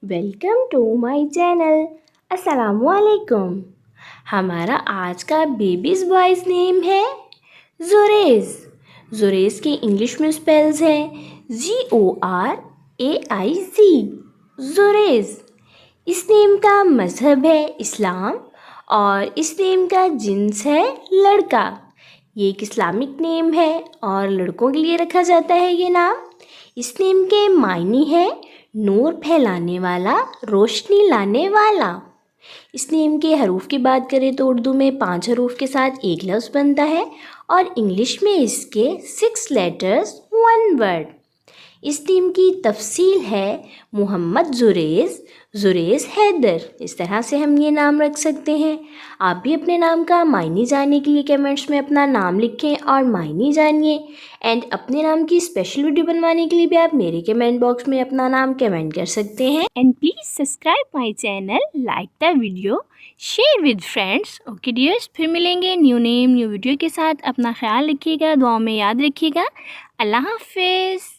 Welcome to my channel. अस्सलामुअलैकुम। हमारा आज का बेबीज़ बॉयज़ नेम है जुरेज़। जुरेज़ की इंग्लिश में स्पेल्स है GORAIZ, जुरेज़। इस नेम का मज़हब है इस्लाम और इस नेम का जिन्स है लड़का। ये एक इस्लामिक नेम है और लड़कों के लिए रखा जाता है ये नाम। इस नेम के मायने है नूर फैलाने वाला, रोशनी लाने वाला। इस नेम के हरूफ की बात करें तो उर्दू में 5 हरूफ के साथ एक लफ्ज़ बनता है और इंग्लिश में इसके 6 लेटर्स 1 वर्ड। इस नेम की तफसील है मोहम्मद जुरेज़, जुरेज़ हैदर। इस तरह से हम ये नाम रख सकते हैं। आप भी अपने नाम का मायने जानने के लिए कमेंट्स में अपना नाम लिखें और मायने जानिए। एंड अपने नाम की स्पेशल वीडियो बनवाने के लिए भी आप मेरे कमेंट बॉक्स में अपना नाम कमेंट कर सकते हैं। And please subscribe my channel, like the video, share with friends. Okay dears, फिर मिलेंगे न्यू नेम न्यू वीडियो के साथ। अपना ख्याल रखिएगा, दुआओं में याद रखिएगा। अल्लाह हाफिज़।